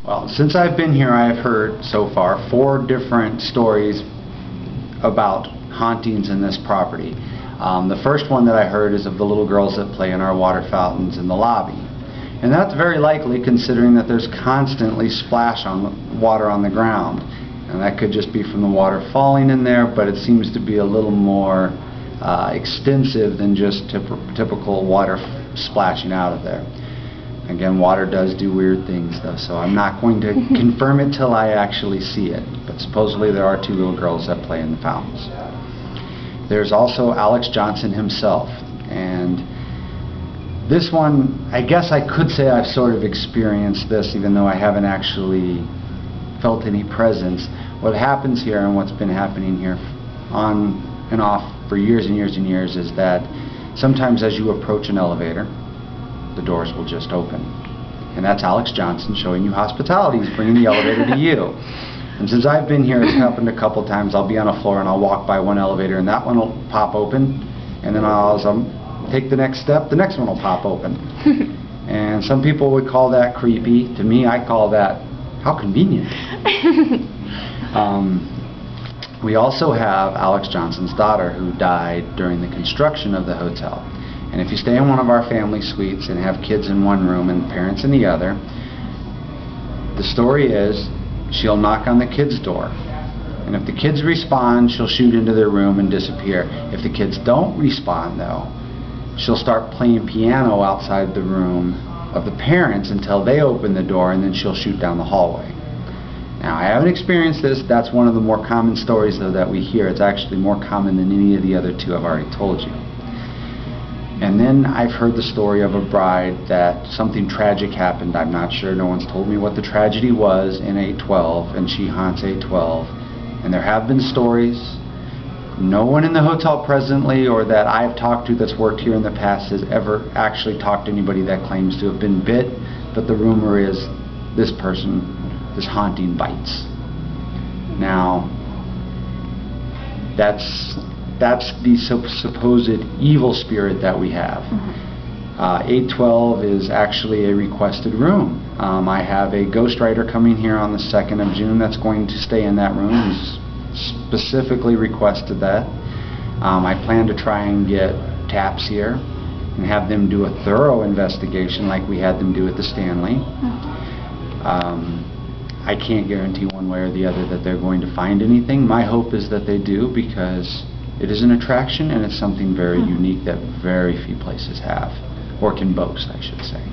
Well, since I've been here, I've heard so far 4 different stories about hauntings in this property. The first one that I heard is of the little girls that play in our water fountains in the lobby. And that's very likely, considering that there's constantly splash on water on the ground. And that could just be from the water falling in there, but it seems to be a little more extensive than just typical water splashing out of there. Again, water does do weird things though, so I'm not going to confirm it till I actually see it. But supposedly there are 2 little girls that play in the fountains. There's also Alex Johnson himself, and this one, I guess I could say I've sort of experienced this, even though I haven't actually felt any presence. What happens here, and what's been happening here on and off for years and years and years, is that sometimes as you approach an elevator, the doors will just open. And that's Alex Johnson showing you hospitality. He's bringing the elevator to you. And since I've been here, it's happened a couple times. I'll be on a floor and I'll walk by one elevator and that one will pop open, and then I'll take the next step, the next one will pop open. And some people would call that creepy. To me, I call that, how convenient. We also have Alex Johnson's daughter, who died during the construction of the hotel. And if you stay in one of our family suites and have kids in one room and parents in the other, the story is she'll knock on the kids' door. And if the kids respond, she'll shoot into their room and disappear. If the kids don't respond, though, she'll start playing piano outside the room of the parents until they open the door, and then she'll shoot down the hallway. Now, I haven't experienced this. That's one of the more common stories, though, that we hear. It's actually more common than any of the other 2 I've already told you. And then I've heard the story of a bride that something tragic happened. I'm not sure. No one's told me what the tragedy was in 812, and she haunts 812. And there have been stories. No one in the hotel presently or that I've talked to that's worked here in the past has ever actually talked to anybody that claims to have been bit, but the rumor is this person, this haunting, bites. Now, that's the supposed evil spirit that we have. 812 is actually a requested room. I have a ghostwriter coming here on the 2nd of June that's going to stay in that room. He's specifically requested that. I plan to try and get TAPS here and have them do a thorough investigation like we had them do at the Stanley. I can't guarantee one way or the other that they're going to find anything. My hope is that they do, because it is an attraction and it's something very unique that very few places have, or can boast, I should say.